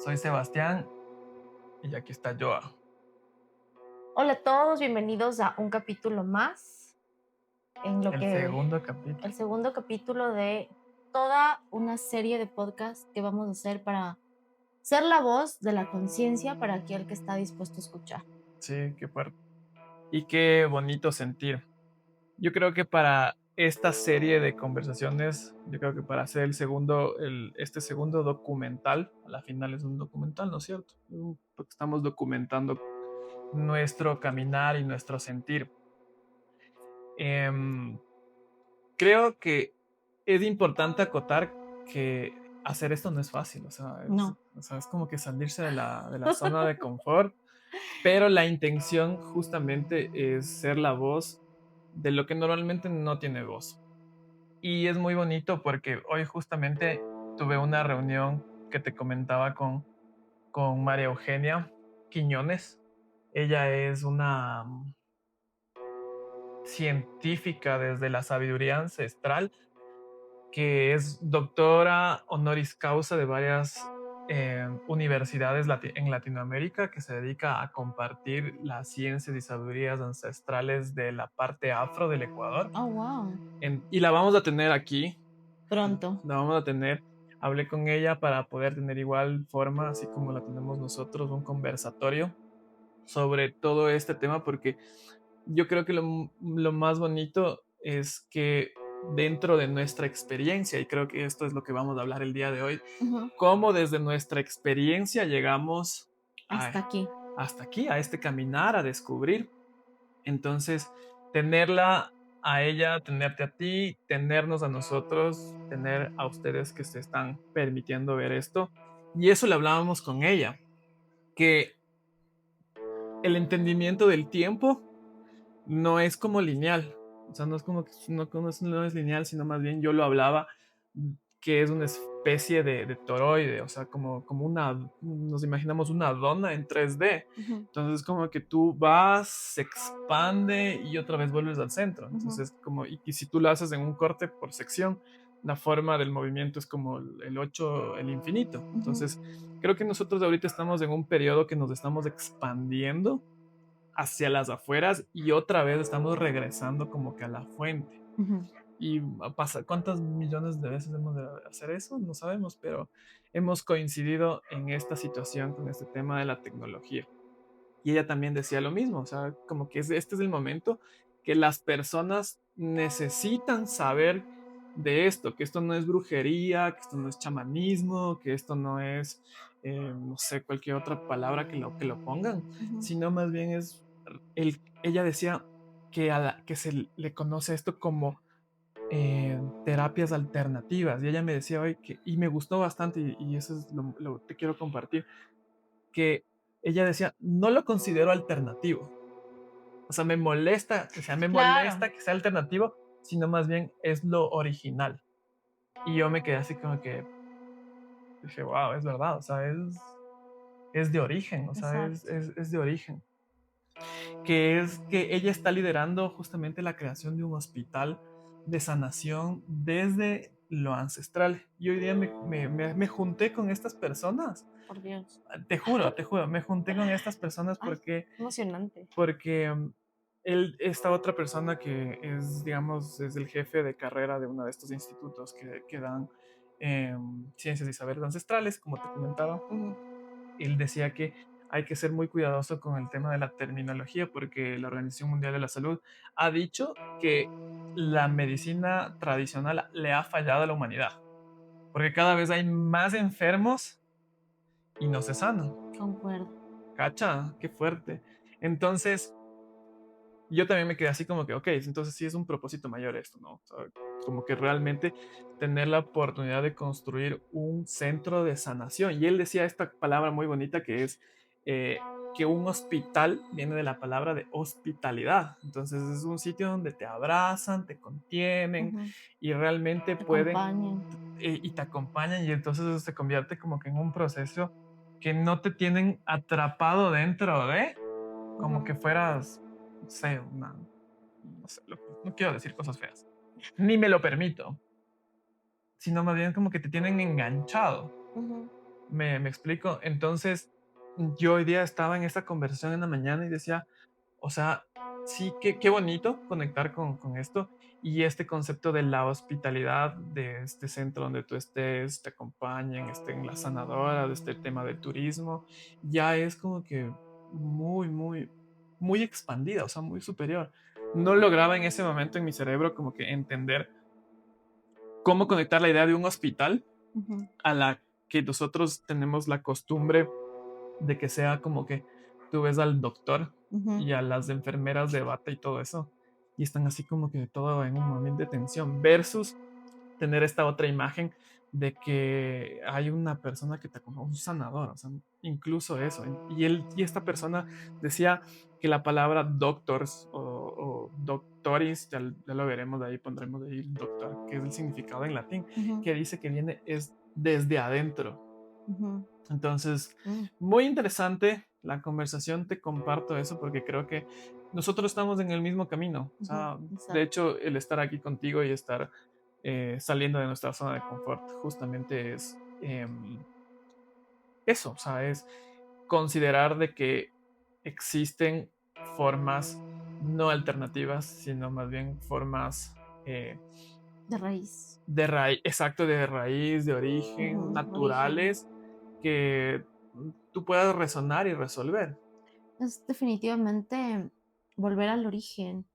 Soy Sebastián y aquí está Joa. Hola a todos, bienvenidos a un capítulo más en lo El que segundo capítulo. el segundo capítulo de toda una serie de podcasts que vamos a hacer para ser la voz de la conciencia para aquel que está dispuesto a escuchar. Sí, qué fuerte. Y qué bonito sentir. Yo creo que para esta serie de conversaciones, yo creo que para hacer este segundo documental, a la final es un documental, ¿no es cierto? Porque estamos documentando nuestro caminar y nuestro sentir. Em, Creo que es importante acotar que hacer esto no es fácil, No. o sea, es como que salirse de la zona de confort, pero la intención justamente es ser la voz de lo que normalmente no tiene voz. Y es muy bonito porque hoy justamente tuve una reunión que te comentaba con María Eugenia Quiñones. Ella es una científica desde la sabiduría ancestral que es doctora honoris causa de varias universidades en Latinoamérica, que se dedica a compartir las ciencias y sabidurías ancestrales de la parte afro del Ecuador. Oh, wow. Y la vamos a tener aquí, Pronto. la vamos a tener. Hablé con ella para poder tener igual forma, así como la tenemos nosotros, un conversatorio sobre todo este tema, porque yo creo que lo más bonito es que dentro de nuestra experiencia, y creo que esto es lo que vamos a hablar el día de hoy, Ujú. cómo desde nuestra experiencia llegamos Hasta aquí. hasta aquí, a este caminar, a descubrir. Entonces, tenerla a ella, tenerte a ti, tenernos a nosotros, tener a ustedes que se están permitiendo ver esto. Y eso le hablábamos con ella, que el entendimiento del tiempo no es como lineal. O sea, no es como que no es lineal, sino más bien yo lo hablaba que es una especie de toroide, o sea, como nos imaginamos una dona en 3D. Ujú, Entonces, como que tú vas, se expande y otra vez vuelves al centro. ujú, Entonces, y si tú lo haces en un corte por sección, la forma del movimiento es como el 8 el infinito. ujú, Entonces, creo que nosotros ahorita estamos en un periodo que nos estamos expandiendo hacia las afueras y otra vez estamos regresando como que a la fuente. ujú. Y pasa, ¿cuántas millones de veces hemos de hacer eso? No sabemos, pero hemos coincidido en esta situación con este tema de la tecnología. Y ella también decía lo mismo, o sea, como que este es el momento que las personas necesitan saber de esto, que esto no es brujería, que esto no es chamanismo, que esto no es, no sé, cualquier otra palabra que lo pongan, Ujú. sino más bien es, ella decía que se le conoce esto como terapias alternativas. Y ella me decía hoy que, y me gustó bastante, y eso es lo que quiero compartir, que ella decía, no lo considero alternativo. O sea, me Claro, molesta que sea alternativo, sino más bien es lo original. Y yo me quedé así como que dije, wow, es verdad, o sea, es de origen, o sea, exacto. es de origen. Que es que ella está liderando justamente la creación de un hospital de sanación desde lo ancestral. Y hoy día me junté con estas personas. Por Dios. Te juro, me junté con estas personas Ay, emocionante. porque esta otra persona que es, digamos, es el jefe de carrera de uno de estos institutos que dan ciencias y saberes ancestrales, como te comentaba, Ujú. él decía que hay que ser muy cuidadoso con el tema de la terminología porque la Organización Mundial de la Salud ha dicho que la medicina tradicional le ha fallado a la humanidad, porque cada vez hay más enfermos y no se sanan. Concuerdo. Cacha, qué fuerte. Entonces, yo también me quedé así como que, ok, entonces sí es un propósito mayor esto, ¿no? O sea, como que realmente tener la oportunidad de construir un centro de sanación. Y él decía esta palabra muy bonita que es eh, que un hospital viene de la palabra de hospitalidad. Entonces es un sitio donde te abrazan, te contienen Ujú. y realmente Te pueden acompañan. y te acompañan y entonces se convierte como que en un proceso que no te tienen atrapado dentro de como Ujú, que fueras, no sé, no sé, no quiero decir cosas feas, ni me lo permito, sino más bien como que te tienen enganchado. ujú. Me explico. Entonces, yo hoy día estaba en esta conversación en la mañana y decía, o sea, sí, qué bonito conectar con esto y este concepto de la hospitalidad de este centro donde tú estés, te acompañen, estén la sanadora, de este tema del turismo, ya es como que muy expandida, o sea, muy superior. No lograba en ese momento en mi cerebro como que entender cómo conectar la idea de un hospital Ujú, a la que nosotros tenemos la costumbre de que sea como que tú ves al doctor ujú, y a las enfermeras de bata y todo eso, y están así como que todo en un momento de tensión, versus tener esta otra imagen de que hay una persona que te acompaña, un sanador, o sea, incluso eso. Y esta persona decía que la palabra doctors o doctoris, ya lo veremos, de ahí pondremos de ahí doctor, que es el significado en latín, ujú, que dice que viene es desde adentro. ujú, Entonces, mm, muy interesante la conversación, te comparto eso porque creo que nosotros estamos en el mismo camino. O ujú, sea, de exacto. hecho, el estar aquí contigo y estar saliendo de nuestra zona de confort justamente es eso, o sea, es considerar de que existen formas no alternativas, sino más bien formas eh, De raíz. de raíz, exacto, de raíz, de origen, Ujú, origen. naturales, que tú puedas resonar y resolver. Es definitivamente volver al origen,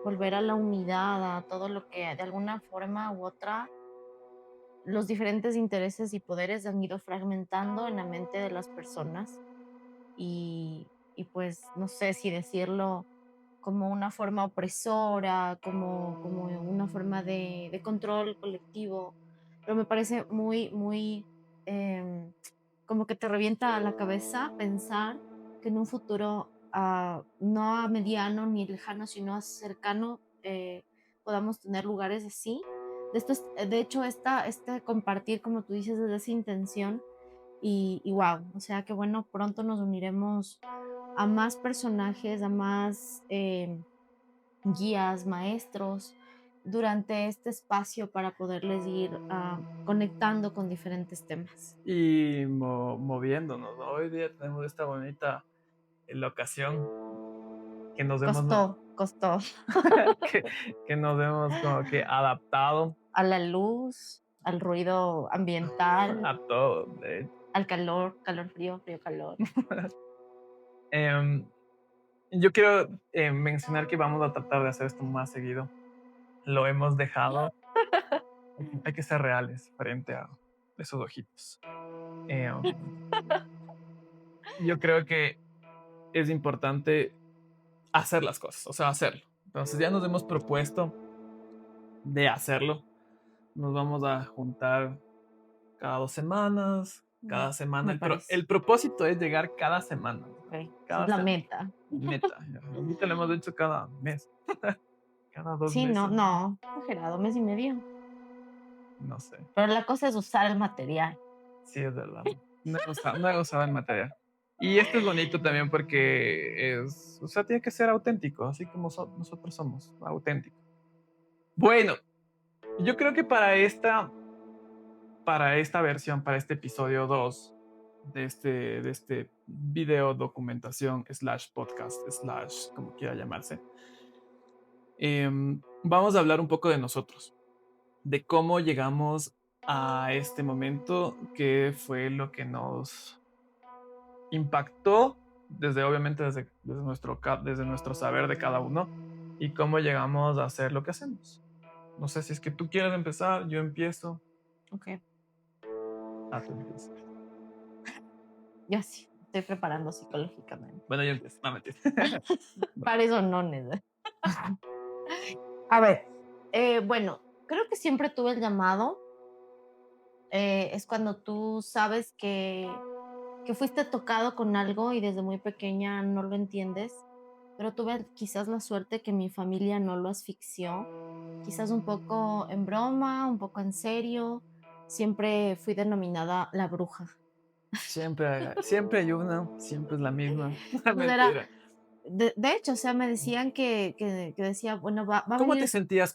volver a la unidad, a todo lo que de alguna forma u otra los diferentes intereses y poderes han ido fragmentando en la mente de las personas y pues no sé si decirlo como una forma opresora, como una forma de control colectivo, pero me parece muy, como que te revienta la cabeza pensar que en un futuro, no a mediano ni lejano, sino a cercano, podamos tener lugares así. De hecho, este compartir, como tú dices, desde esa intención y wow, o sea, que bueno, pronto nos uniremos a más personajes, a más guías, maestros durante este espacio para poderles ir conectando con diferentes temas. Y moviéndonos, ¿no? Hoy día tenemos esta bonita locación que nos hemos, Costó que, que nos hemos como que adaptado a la luz, al ruido ambiental, a todo. De hecho. al calor, calor, frío, frío, calor. Em, yo quiero mencionar que vamos a tratar de hacer esto más seguido. Lo hemos dejado. Hay que ser reales frente a esos ojitos. Em, yo creo que es importante hacer las cosas, o sea, hacerlo. Entonces ya nos hemos propuesto de hacerlo. Nos vamos a juntar cada 2 semanas, Mm, cada semana. me parece. El propósito es llegar cada semana. Ok, esa es Cada la semana. meta. Meta. Ahorita lo hemos hecho cada mes, cada dos Sí, no, meses. no, exagerado, mes y medio. No sé. Pero la cosa es usar el material. Sí, es verdad. No he usado el material. Y esto es bonito también porque es, o sea, tiene que ser auténtico, así como nosotros somos, auténticos. Bueno, yo creo que para esta versión, para este episodio 2 de este video documentación slash podcast slash como quiera llamarse, vamos a hablar un poco de nosotros, de cómo llegamos a este momento, qué fue lo que nos impactó desde, obviamente, desde nuestro saber de cada uno y cómo llegamos a hacer lo que hacemos. No sé si es que tú quieres empezar, yo empiezo. Ok, Tú empiezas. yo sí, estoy preparando psicológicamente. Bueno, yo empiezo. No, mentira. Para eso no, nena. A ver, bueno, creo que siempre tuve el llamado. Es cuando tú sabes que fuiste tocado con algo y desde muy pequeña no lo entiendes, pero tuve quizás la suerte que mi familia no lo asfixió, quizás un poco en broma, un poco en serio. Siempre fui denominada la bruja. Siempre hay una, siempre es la misma. Pues era, Mentira. de hecho, o sea, me decían que decía, bueno, va a ¿Cómo te venir. sentías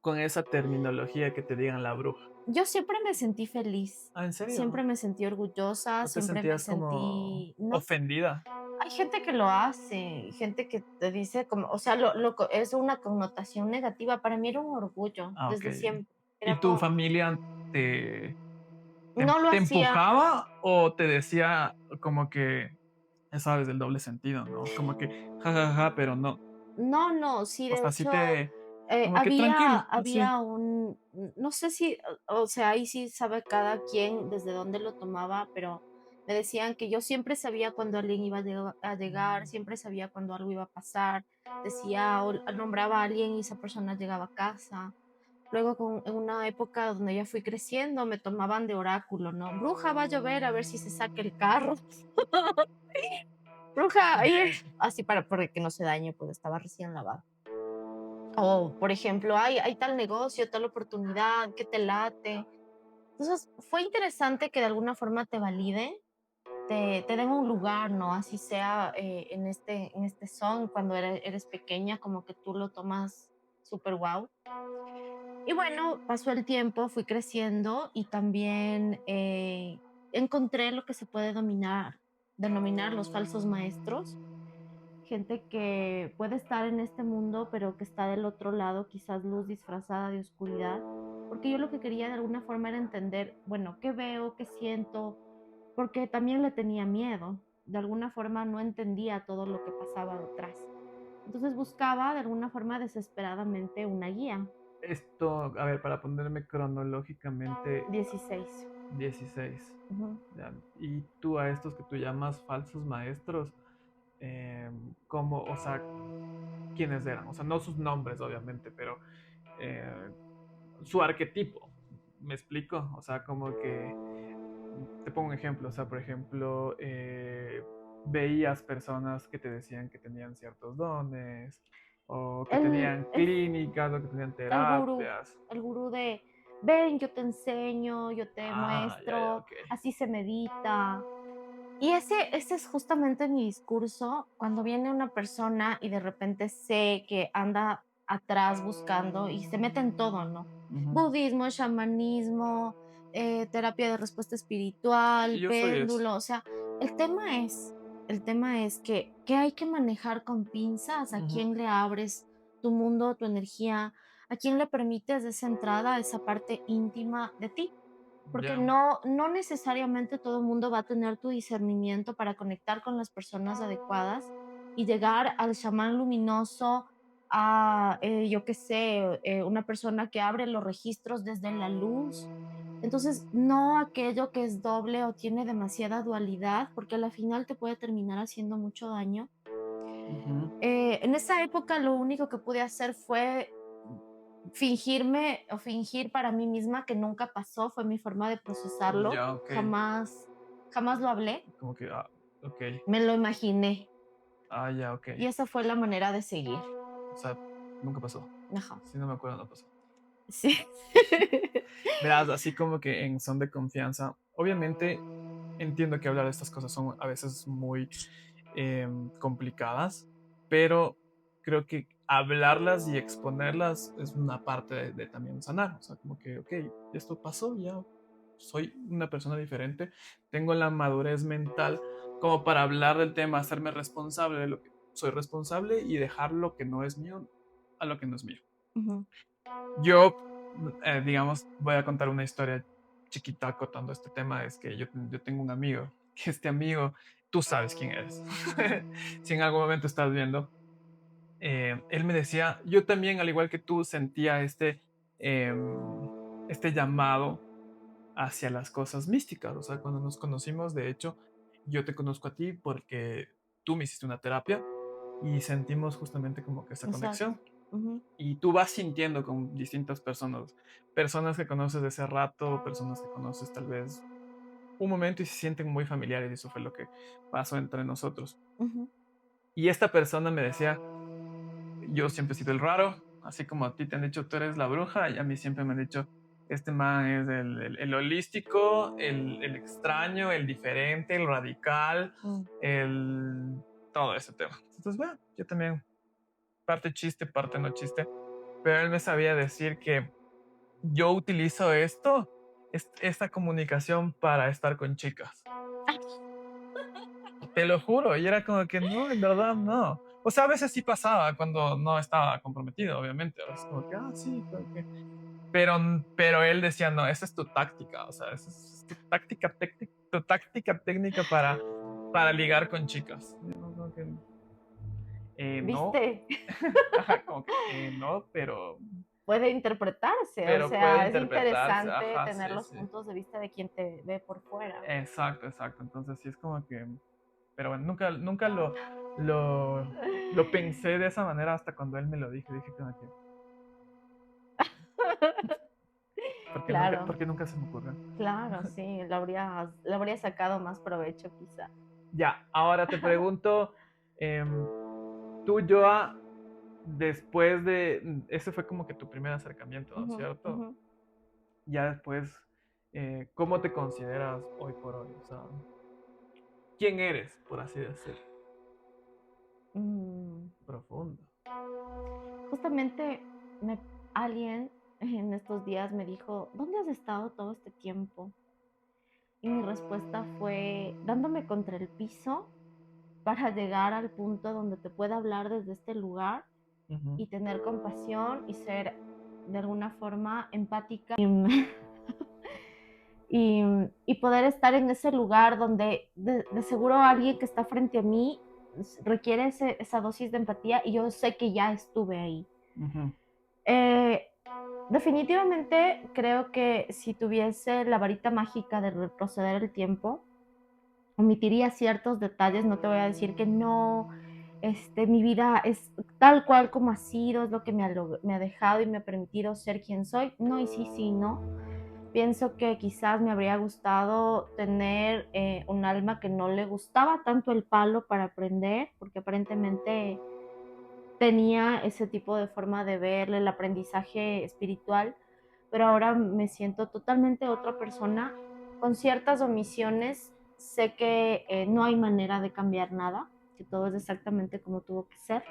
con esa terminología que te digan la bruja? Yo siempre me sentí feliz, Ah, ¿en siempre serio? me sentí orgullosa, ¿No te siempre me sentías como sentí no, ofendida? hay gente que lo hace, gente que te dice como, o sea, es una connotación negativa, para mí era un orgullo Ah, desde okey. siempre, era ¿Y tu como familia te no lo te hacía. empujaba o te decía como que, ya sabes, el doble sentido, ¿no? Como que ja, ja, ja, pero no. No, no, sí, O de sea, sí hecho, te como que había tranquilo, así. había un no sé si, o sea, ahí sí sabe cada quien desde dónde lo tomaba, pero me decían que yo siempre sabía cuando alguien iba a llegar, siempre sabía cuando algo iba a pasar. Decía o nombraba a alguien y esa persona llegaba a casa. Luego en una época donde ya fui creciendo, me tomaban de oráculo, ¿no? Bruja, va a llover, a ver si se saca el carro. Bruja, ayer, así para que no se dañe, pues estaba recién lavado. O, por ejemplo, hay tal negocio, tal oportunidad, que te late. Entonces, fue interesante que de alguna forma te valide, te den un lugar, ¿no? Así sea en este son, cuando eres pequeña, como que tú lo tomas súper guau. Y bueno, pasó el tiempo, fui creciendo y también encontré lo que se puede denominar los falsos maestros, gente que puede estar en este mundo, pero que está del otro lado, quizás luz disfrazada de oscuridad, porque yo lo que quería de alguna forma era entender, bueno, qué veo, qué siento, porque también le tenía miedo, de alguna forma no entendía todo lo que pasaba detrás. Entonces buscaba de alguna forma desesperadamente una guía. Esto, a ver, para ponerme cronológicamente, 16. 16. Ujú. Ya. Y tú a estos que tú llamas falsos maestros, ¿cómo, o sea, quiénes eran? O sea, no sus nombres, obviamente, pero eh, su arquetipo. ¿Me explico? O sea, como que te pongo un ejemplo, o sea, por ejemplo, veías personas que te decían que tenían ciertos dones, o que El, tenían el, clínicas, o que tenían el gurú, terapias. el gurú de, ven, yo te enseño, yo te Ah, ya, ya, muestro, ok. así se medita. Y ese es justamente mi discurso cuando viene una persona y de repente sé que anda atrás buscando y se mete en todo, ¿no? Ujú. Budismo, chamanismo, terapia de respuesta espiritual, Yo soy eso. péndulo, o sea, el tema es, el tema es que hay que manejar con pinzas a Ujú. quién le abres tu mundo, tu energía, a quién le permites esa entrada, esa parte íntima de ti. Porque Ya. no necesariamente todo el mundo va a tener tu discernimiento para conectar con las personas adecuadas y llegar al chamán luminoso, a, yo qué sé, una persona que abre los registros desde la luz. Entonces, no aquello que es doble o tiene demasiada dualidad, porque a la final te puede terminar haciendo mucho daño. Ujú. En esa época lo único que pude hacer fue fingirme o fingir para mí misma que nunca pasó, fue mi forma de procesarlo. Ya, ok. Jamás lo hablé, Como que, ah, ok. me lo imaginé Ah, ya, ok. y esa fue la manera de seguir. O sea, nunca pasó. Ajá. Si no me acuerdo, no pasó. Sí. Verás, así como que en son de confianza, obviamente entiendo que hablar de estas cosas son a veces muy complicadas, pero creo que hablarlas y exponerlas es una parte de también sanar. O sea, como que, ok, esto pasó, ya soy una persona diferente, tengo la madurez mental como para hablar del tema, hacerme responsable de lo que soy responsable y dejar lo que no es mío a lo que no es mío. Ujú, Yo, digamos, voy a contar una historia chiquita acotando este tema. Es que yo tengo un amigo, que este amigo, tú sabes quién eres. Si en algún momento estás viendo, él me decía, yo también, al igual que tú, sentía este llamado hacia las cosas místicas. O sea, cuando nos conocimos, de hecho, yo te conozco a ti porque tú me hiciste una terapia y sentimos justamente como que esa exacto. conexión. Ujú, Y tú vas sintiendo con distintas personas, personas que conoces de ese rato, personas que conoces tal vez un momento y se sienten muy familiares y eso fue lo que pasó entre nosotros. ujú, Y esta persona me decía, yo siempre he sido el raro, así como a ti te han dicho tú eres la bruja y a mí siempre me han dicho, este man es el holístico, el extraño, el diferente, el radical, mm, el... todo ese tema. Entonces, bueno, yo también, parte chiste, parte no chiste, pero él me sabía decir que yo utilizo esta comunicación para estar con chicas. Te lo juro, y era como que no, en verdad no. O sea, a veces sí pasaba cuando no estaba comprometido, obviamente. Es como que, sí, como que. Pero él decía, no, esa es tu táctica, o sea, esa es tu táctica técnica para ligar con chicas. Y yo como que, no, ¿Viste? ajá, como que, no, Puede interpretarse, o pero puede sea, es interpretarse, interesante ajá, tener sí, los sí. puntos de vista de quien te ve por fuera. Exacto, exacto. Entonces sí es como que, pero bueno, nunca lo pensé de esa manera hasta cuando él me lo dijo. Dije como que, Claro, porque nunca se me ocurrió. claro, sí, le habría sacado más provecho quizá. Ya, ahora te pregunto, em, tú, Joa, después ese fue como que tu primer acercamiento, ¿no es Ujú, cierto? ujú. Ya después, ¿cómo te consideras hoy por hoy? O sea, ¿quién eres, por así decirlo? Mm, Profundo. Justamente me, alguien en estos días me dijo, ¿dónde has estado todo este tiempo? Y mi respuesta fue dándome contra el piso para llegar al punto donde te pueda hablar desde este lugar Ujú. y tener compasión y ser de alguna forma empática y, y poder estar en ese lugar donde de seguro alguien que está frente a mí requiere esa dosis de empatía y yo sé que ya estuve ahí. Ujú. Eh, Definitivamente creo que si tuviese la varita mágica de retroceder el tiempo, omitiría ciertos detalles, no te voy a decir que no, mi vida es tal cual como ha sido, es lo que me ha dejado y me ha permitido ser quien soy. No, y sí, sí, no. Pienso que quizás me habría gustado tener un alma que no le gustaba tanto el palo para aprender, porque aparentemente tenía ese tipo de forma de ver el aprendizaje espiritual, pero ahora me siento totalmente otra persona, con ciertas omisiones. Sé que no hay manera de cambiar nada, que todo es exactamente como tuvo que ser.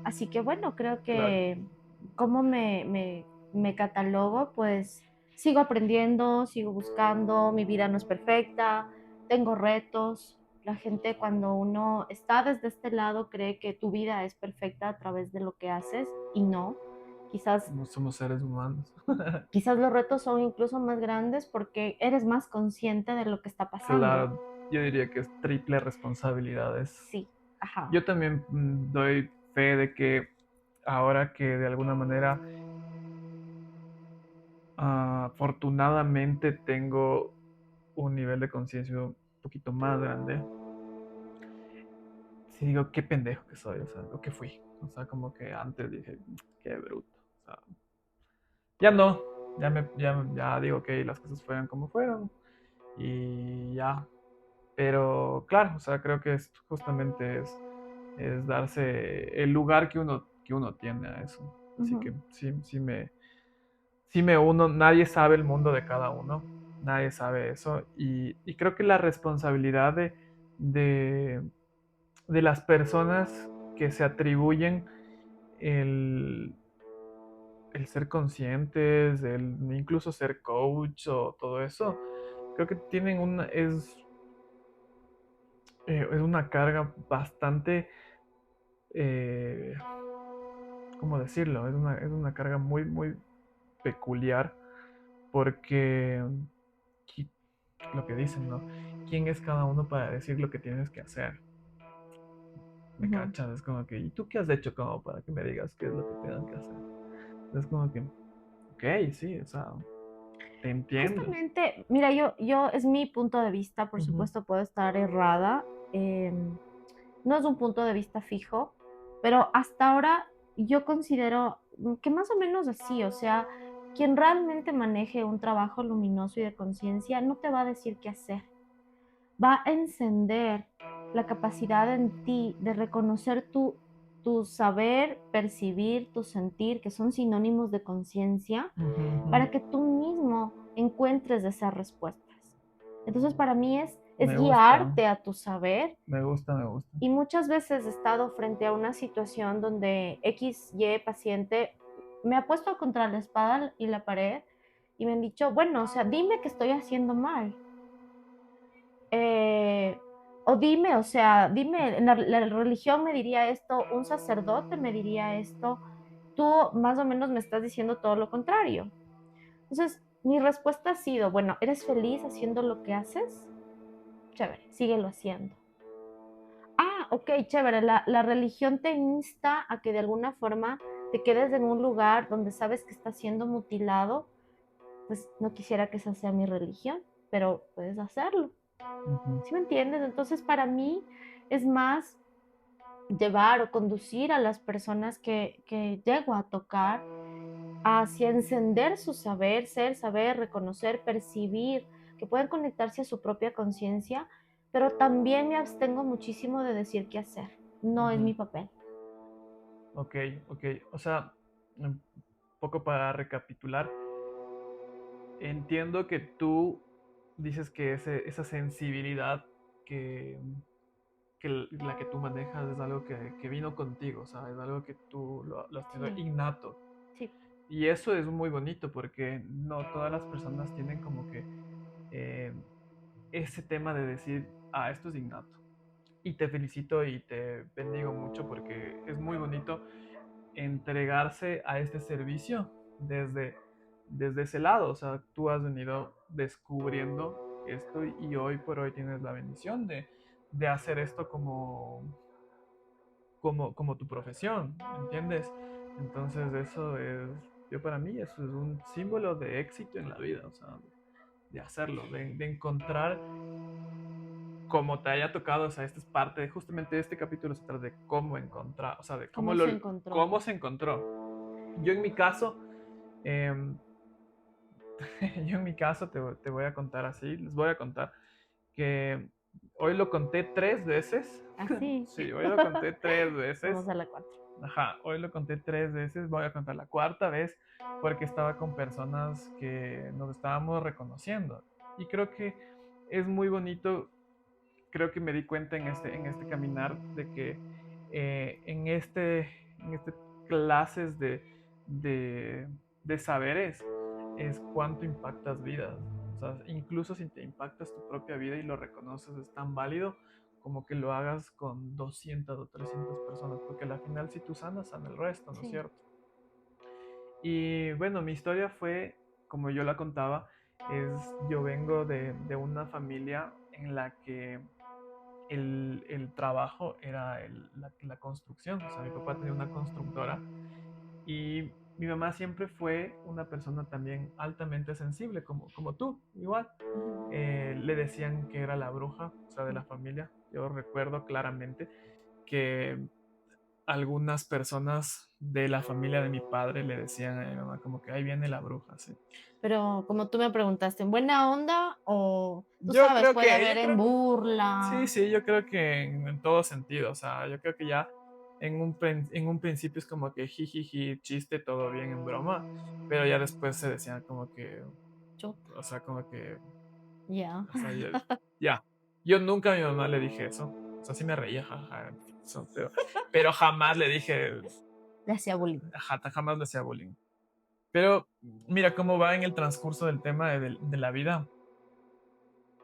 Así que bueno, creo Claro. que cómo me catalogo, pues sigo aprendiendo, sigo buscando, mi vida no es perfecta, tengo retos. La gente cuando uno está desde este lado cree que tu vida es perfecta a través de lo que haces y no. Quizás, No somos seres humanos. quizás los retos son incluso más grandes porque eres más consciente de lo que está pasando. Claro, yo diría que es triple responsabilidades. Sí, ajá. Yo también doy fe de que ahora que de alguna manera, afortunadamente tengo un nivel de conciencia un poquito más grande, sí digo, qué pendejo que soy, o sea, lo que fui. O sea, como que antes dije, qué bruto. O sea, ya no, ya digo que las cosas fueron como fueron y ya. Pero claro, o sea, creo que justamente es darse el lugar que uno tiene a eso. Así Ujú, que sí me uno, nadie sabe el mundo de cada uno, nadie sabe eso. Y creo que la responsabilidad de, de las personas que se atribuyen el, el ser conscientes, el incluso ser coach o todo eso, creo que tienen es una carga bastante, eh, ¿cómo decirlo? Es una carga muy, muy peculiar porque qui- lo que dicen, ¿no? ¿Quién es cada uno para decir lo que tienes que hacer? ¿Me ujú. cachas? Es como que, ¿y tú qué has hecho como para que me digas qué es lo que tengo que hacer? Es como que, ok, sí, o sea, te entiendo. Justamente, mira, yo es mi punto de vista, por Ujú, supuesto puedo estar errada, no es un punto de vista fijo, pero hasta ahora yo considero que más o menos así, o sea, quien realmente maneje un trabajo luminoso y de conciencia no te va a decir qué hacer, va a encender la capacidad en ti de reconocer tu saber, percibir, tu sentir, que son sinónimos de conciencia, ujú, ujú. para que tú mismo encuentres esas respuestas. Entonces, para mí es Me gusta, guiarte a tu saber me gusta, me gusta. y muchas veces he estado frente a una situación donde X, Y paciente me ha puesto contra la espada y la pared y me han dicho, bueno, o sea, dime que estoy haciendo mal. Eh, o dime, o sea, dime, la religión me diría esto, un sacerdote me diría esto, tú más o menos me estás diciendo todo lo contrario. Entonces, mi respuesta ha sido, bueno, ¿eres feliz haciendo lo que haces? Chévere, síguelo haciendo. Ah, ok, chévere, la religión te insta a que de alguna forma te quedes en un lugar donde sabes que estás siendo mutilado, pues no quisiera que esa sea mi religión, pero puedes hacerlo. Ujú. ¿Sí me entiendes? Entonces, para mí es más llevar o conducir a las personas que llego a tocar hacia encender su saber, ser, saber, reconocer, percibir, que pueden conectarse a su propia conciencia, pero también me abstengo muchísimo de decir qué hacer. No es Ujú. mi papel. Ok, ok. O sea, un poco para recapitular, entiendo que tú dices que esa sensibilidad que, la que tú manejas es algo que vino contigo, o sea, es algo que tú lo has tenido Sí, innato. sí, Y eso es muy bonito porque no todas las personas tienen como que eh, ese tema de decir, ah, esto es innato. Y te felicito y te bendigo mucho porque es muy bonito entregarse a este servicio desde ese lado. O sea, tú has venido descubriendo esto y hoy por hoy tienes la bendición de hacer esto como tu profesión, ¿entiendes? Entonces eso es, yo para mí, eso es un símbolo de éxito en la vida, o sea, de hacerlo, de encontrar como te haya tocado, o sea, esta es parte de justamente este capítulo, se trata de cómo encontrar, o sea, de cómo se encontró. cómo se encontró. Yo en mi caso, eh, yo en mi caso te voy a contar así, les voy a contar que hoy lo conté 3 veces. Así, Sí, hoy lo conté tres vamos veces. a la 4. Ajá, hoy lo conté 3 veces, voy a contar la cuarta vez porque estaba con personas que nos estábamos reconociendo. Y creo que es muy bonito, creo que me di cuenta en este caminar de que en este clases de, de saberes es cuánto impactas vidas. O sea, incluso si te impactas tu propia vida y lo reconoces, es tan válido como que lo hagas con 200 o 300 personas, porque al final si tú sanas, sana el resto, ¿no es Sí. cierto? Y bueno, mi historia fue, como yo la contaba, yo vengo de una familia en la que el trabajo era la construcción. O sea, mi papá tenía una constructora y mi mamá siempre fue una persona también altamente sensible, como tú, igual. Ujú. Le decían que era la bruja, o sea, de la familia. Yo recuerdo claramente que algunas personas de la familia de mi padre le decían a mi mamá como que ahí viene la bruja, sí. Pero como tú me preguntaste, ¿en buena onda o tú Yo sabes, creo puede que, haber yo en creo, sí, burla? sí, yo creo que en todo sentido, o sea, yo creo que ya en un principio es como que jijiji, chiste, todo bien en broma, pero ya después se decían como que, Chuta, o sea, como que, ya. o sea, ya, yo nunca a mi mamá le dije eso, o sea, sí me reía, jaja, pero jamás le dije, Le hacía bullying. jamás le hacía bullying. Pero mira cómo va en el transcurso del tema de la vida.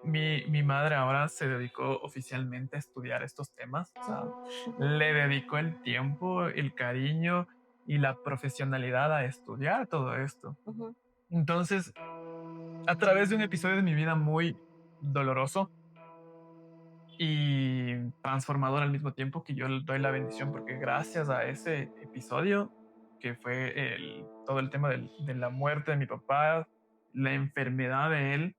Mi madre ahora se dedicó oficialmente a estudiar estos temas, o sea, Ujú, ujú, le dedicó el tiempo, el cariño y la profesionalidad a estudiar todo esto. ujú. Entonces, a través de un episodio de mi vida muy doloroso y transformador al mismo tiempo, que yo le doy la bendición porque gracias a ese episodio, que fue todo el tema de la muerte de mi papá, la enfermedad de él,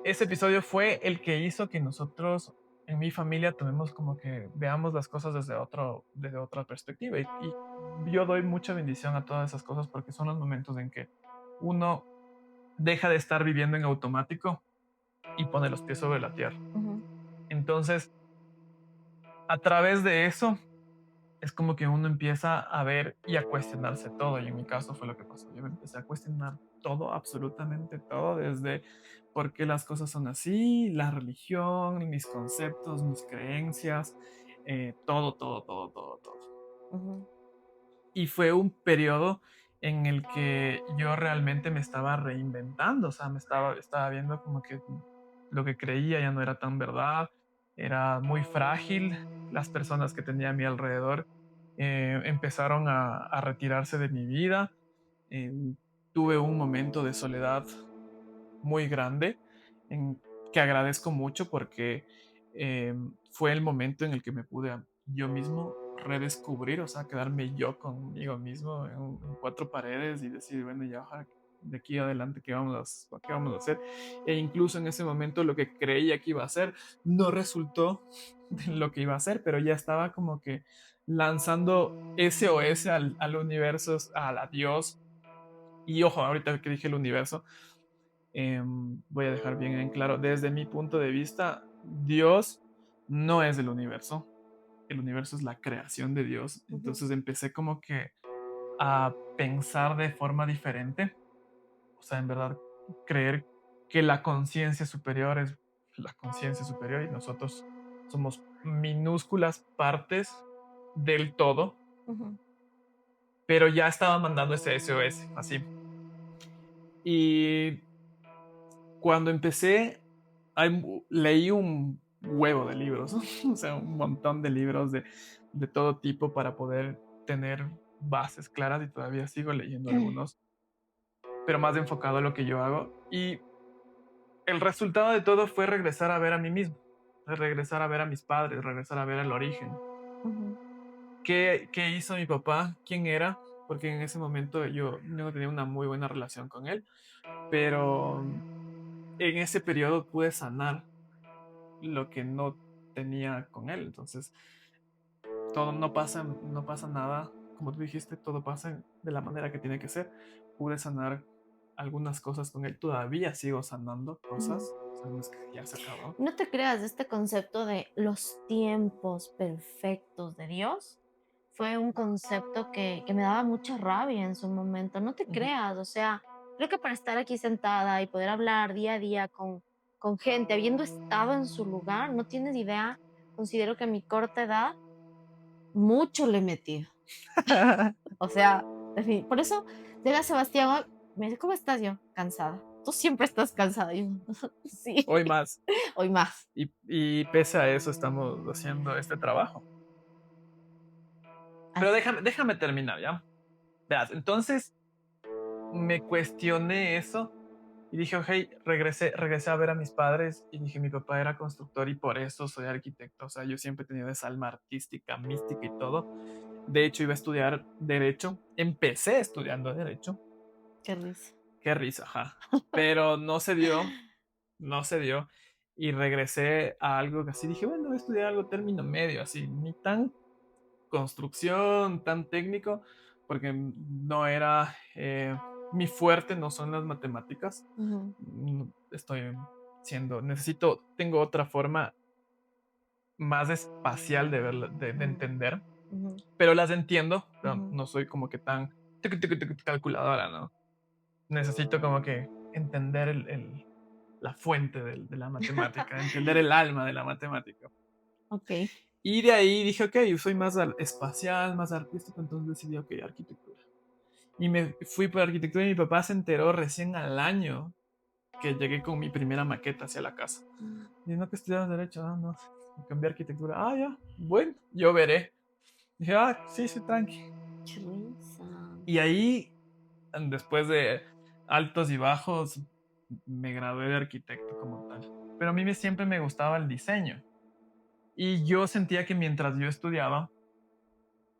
ese episodio fue el que hizo que nosotros en mi familia tomemos como que veamos las cosas desde otra perspectiva. Y yo doy mucha bendición a todas esas cosas porque son los momentos en que uno deja de estar viviendo en automático y pone los pies sobre la tierra. Ujú. Entonces, a través de eso, es como que uno empieza a ver y a cuestionarse todo. Y en mi caso fue lo que pasó. Yo me empecé a cuestionar todo, absolutamente todo, desde por qué las cosas son así, la religión, mis conceptos, mis creencias, todo, todo, todo, todo, todo. Ujú. Y fue un periodo en el que yo realmente me estaba reinventando, o sea, estaba viendo como que lo que creía ya no era tan verdad, era muy frágil, las personas que tenía a mi alrededor empezaron a retirarse de mi vida, eh, tuve un momento de soledad muy grande en, que agradezco mucho porque fue el momento en el que me pude yo mismo redescubrir, o sea, quedarme yo conmigo mismo en cuatro paredes y decir, bueno, ya ojalá de aquí adelante, qué vamos a hacer? E incluso en ese momento lo que creía que iba a hacer no resultó de lo que iba a hacer, pero ya estaba como que lanzando SOS al universo, a Dios. Y ojo, ahorita que dije el universo, voy a dejar bien en claro, desde mi punto de vista, Dios no es el universo es la creación de Dios. Ujú, Entonces empecé como que a pensar de forma diferente, o sea, en verdad, creer que la conciencia superior es la conciencia superior y nosotros somos minúsculas partes del todo, ujú, pero ya estaba mandando ese SOS, así. Y cuando empecé, leí un huevo de libros, o sea, un montón de libros de todo tipo para poder tener bases claras y todavía sigo leyendo algunos, pero más enfocado a lo que yo hago. Y el resultado de todo fue regresar a ver a mí mismo, regresar a ver a mis padres, regresar a ver el origen. ujú, ¿Qué hizo mi papá? ¿Quién era? Porque en ese momento yo no tenía una muy buena relación con él, pero en ese periodo pude sanar lo que no tenía con él. Entonces, todo no pasa nada, como tú dijiste, todo pasa de la manera que tiene que ser. Pude sanar algunas cosas con él, todavía sigo sanando ujú. cosas, o sea, no es que ya se acabó. No te creas, este concepto de los tiempos perfectos de Dios fue un concepto que me daba mucha rabia en su momento. No te Ujú. creas, o sea, creo que para estar aquí sentada y poder hablar día a día con gente, habiendo estado en su lugar, no tienes idea, considero que a mi corta edad mucho le he metido. O sea, por eso llega Sebastián, me dice, ¿cómo estás? Yo, cansada. Tú siempre estás cansada. Yo, sí, Hoy más. hoy más. Y pese a eso estamos haciendo este trabajo. Pero Así. déjame terminar, ¿ya? Verás, entonces me cuestioné eso y dije, ok, regresé a ver a mis padres y dije, mi papá era constructor y por eso soy arquitecto. O sea, yo siempre he tenido esa alma artística, mística y todo. De hecho, iba a estudiar derecho. Empecé estudiando derecho. Qué risa. Qué risa, ajá. Pero no se dio, no se dio. Y regresé a algo que así dije, bueno, voy a estudiar algo término medio, así, ni tan construcción, tan técnico, porque no era mi fuerte, no son las matemáticas. Ujú, Estoy tengo otra forma más espacial de ver, de entender, ujú, pero las entiendo, pero ujú. no soy como que tan calculadora, ¿no? Necesito como que entender la fuente de la matemática, entender el alma de la matemática. Okey. Y de ahí dije, ok, yo soy más espacial, más artístico, entonces decidí, ok, arquitectura. Y me fui por arquitectura y mi papá se enteró recién al año que llegué con mi primera maqueta hacia la casa. Y no que estudiabas derecho, ah, no, cambié a arquitectura. Ah, ya, bueno, yo veré. Dije, ah, sí, sí, tranqui. Qué risa. Y ahí, después de altos y bajos, me gradué de arquitecto como tal. Pero a mí siempre me gustaba el diseño. Y yo sentía que mientras yo estudiaba,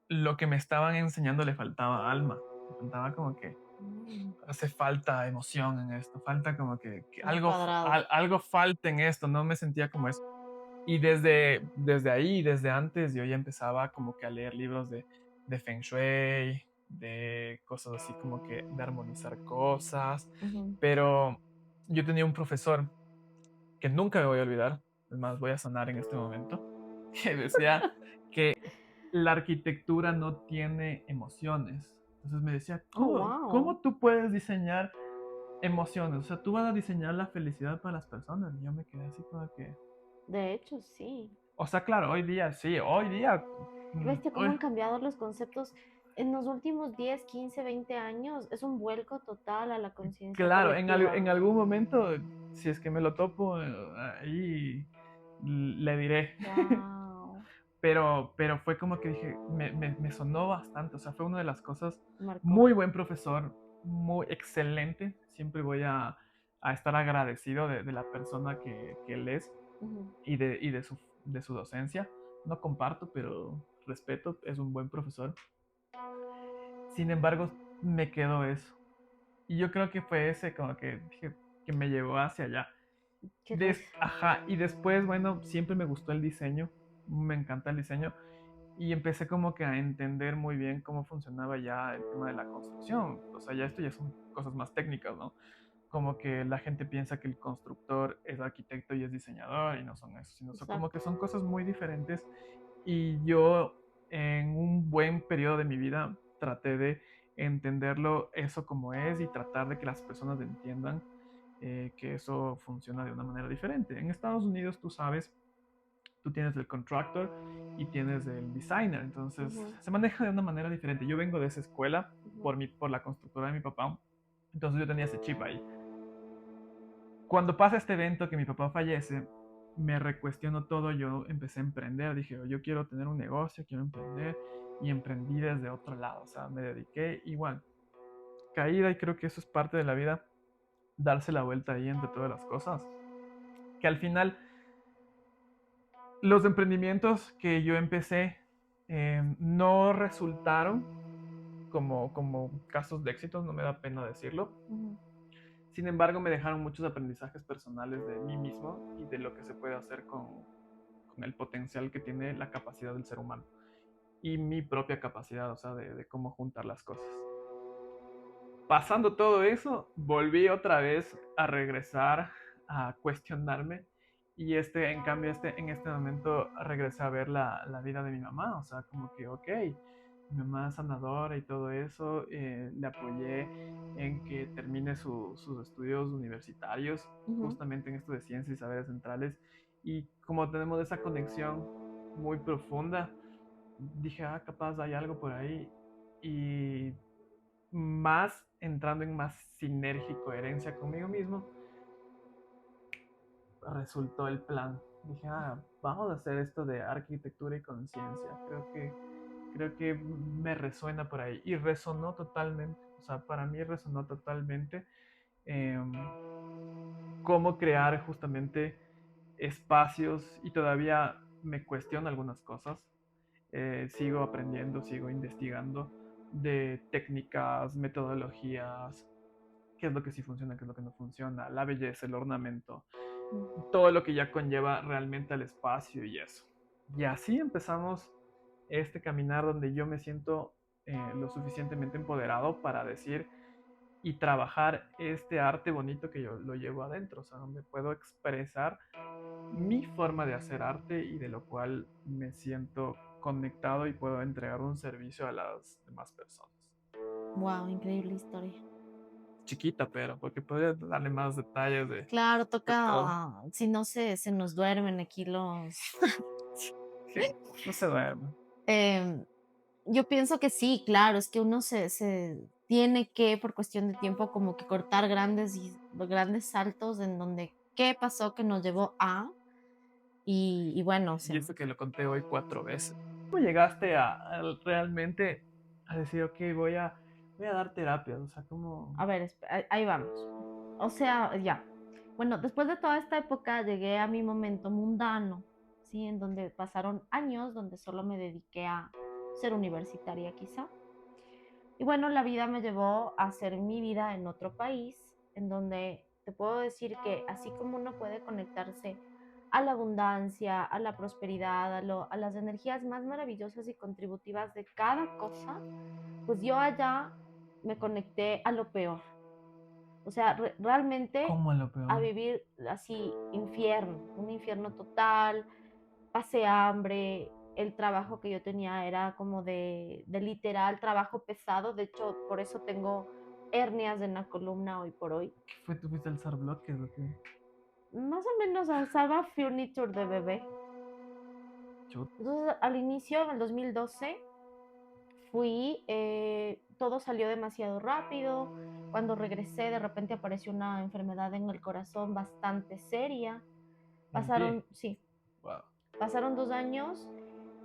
lo que me estaban enseñando le faltaba alma. Le faltaba como que Mm, hace falta emoción en esto, falta como que no algo, cuadrado. algo falta en esto, no me sentía como eso. Y desde ahí, desde antes, yo ya empezaba como que a leer libros de Feng Shui, de cosas así como que de armonizar cosas, Ujú. pero yo tenía un profesor que nunca me voy a olvidar, es más, voy a sonar en este momento, que decía que la arquitectura no tiene emociones. Entonces me decía, Oh, ¿cómo wow. tú puedes diseñar emociones? O sea, tú vas a diseñar la felicidad para las personas. Y yo me quedé así como que, De hecho, sí. o sea, claro, hoy día sí, hoy día, Qué bestia, cómo hoy, han cambiado los conceptos. en los últimos 10, 15, 20 años es un vuelco total a la conciencia Claro, en colectiva. algún momento, si es que me lo topo, ahí le diré. Wow, Pero fue como que dije, me sonó bastante, o sea, fue una de las cosas, marcó. muy buen profesor, muy excelente, siempre voy a estar agradecido de la persona que él es Ujú. y de su docencia. No comparto, pero respeto, es un buen profesor. Sin embargo, me quedó eso. Y yo creo que fue ese como que dije, que me llevó hacia allá. Qué risa. Ajá, y después, bueno, siempre me gustó el diseño, me encanta el diseño, y empecé como que a entender muy bien cómo funcionaba ya el tema de la construcción. O sea, ya esto ya son cosas más técnicas, ¿no? Como que la gente piensa que el constructor es arquitecto y es diseñador y no son eso, sino son como que Exacto. son cosas muy diferentes. Y yo en un buen periodo de mi vida traté de entenderlo eso como es y tratar de que las personas entiendan que eso funciona de una manera diferente. En Estados Unidos, tú sabes, tú tienes el contractor y tienes el designer, entonces Ujú, se maneja de una manera diferente. Yo vengo de esa escuela ujú. por la constructora de mi papá, entonces yo tenía ese chip ahí. Cuando pasa este evento que mi papá fallece, me recuestiono todo, yo empecé a emprender, dije, yo quiero tener un negocio, quiero emprender, y emprendí desde otro lado, o sea, me dediqué igual, caída, y creo que eso es parte de la vida, darse la vuelta ahí entre todas las cosas, que al final los emprendimientos que yo empecé no resultaron como casos de éxito, no me da pena decirlo. Ujú. Sin embargo, me dejaron muchos aprendizajes personales de mí mismo y de lo que se puede hacer con el potencial que tiene la capacidad del ser humano y mi propia capacidad, o sea, de cómo juntar las cosas. Pasando todo eso, volví otra vez a regresar a cuestionarme y en cambio, en este momento regresé a ver la vida de mi mamá, o sea, como que, ok, mi mamá es sanadora y todo eso, le apoyé en que termine sus estudios universitarios, Ujú. justamente en esto de ciencias y saberes centrales, y como tenemos esa conexión muy profunda, dije, capaz hay algo por ahí, y más entrando en más sinergia y coherencia conmigo mismo, resultó el plan. Dije, vamos a hacer esto de arquitectura y conciencia. Creo que me resuena por ahí. Y resonó totalmente. O sea, para mí resonó totalmente eh, cómo crear justamente espacios y todavía me cuestiono algunas cosas. Sigo aprendiendo, sigo investigando de técnicas, metodologías, qué es lo que sí funciona, qué es lo que no funciona, la belleza, el ornamento, todo lo que ya conlleva realmente al espacio y eso. Y así empezamos este caminar donde yo me siento lo suficientemente empoderado para decir y trabajar este arte bonito que yo lo llevo adentro, o sea, donde puedo expresar mi forma de hacer arte y de lo cual me siento conectado y puedo entregar un servicio a las demás personas. Wow, increíble historia. Chiquita, pero porque podría darle más detalles Claro, de todo. toca, si no se nos duermen aquí los Sí, no se duerme. em, yo pienso que sí, claro, es que uno se tiene que, por cuestión de tiempo, como que cortar grandes saltos en donde, ¿qué pasó que nos llevó a? Y bueno, o Y sea, eso que lo conté hoy 4 veces. ¿Cómo llegaste realmente a decir, ok, voy a dar terapias? O sea, como... a ver, ahí vamos. O sea, ya. Bueno, después de toda esta época llegué a mi momento mundano, ¿sí? En donde pasaron años, donde solo me dediqué a ser universitaria quizá. Y bueno, la vida me llevó a hacer mi vida en otro país, en donde te puedo decir que así como uno puede conectarse a la abundancia, a la prosperidad, a las energías más maravillosas y contributivas de cada cosa, pues yo allá me conecté a lo peor. O sea, realmente ¿Cómo lo a peor? vivir así infierno, un infierno total, pasé hambre, el trabajo que yo tenía era como de literal trabajo pesado, de hecho por eso tengo hernias en la columna hoy por hoy. ¿Qué fue? ¿Tú fuiste a alzar bloques o qué? Más o menos alzaba furniture de bebé. Chut. Entonces al inicio, en el 2012, fui, todo salió demasiado rápido. Cuando regresé, de repente apareció una enfermedad en el corazón bastante seria. En ti. Sí, Wow. pasaron 2 años,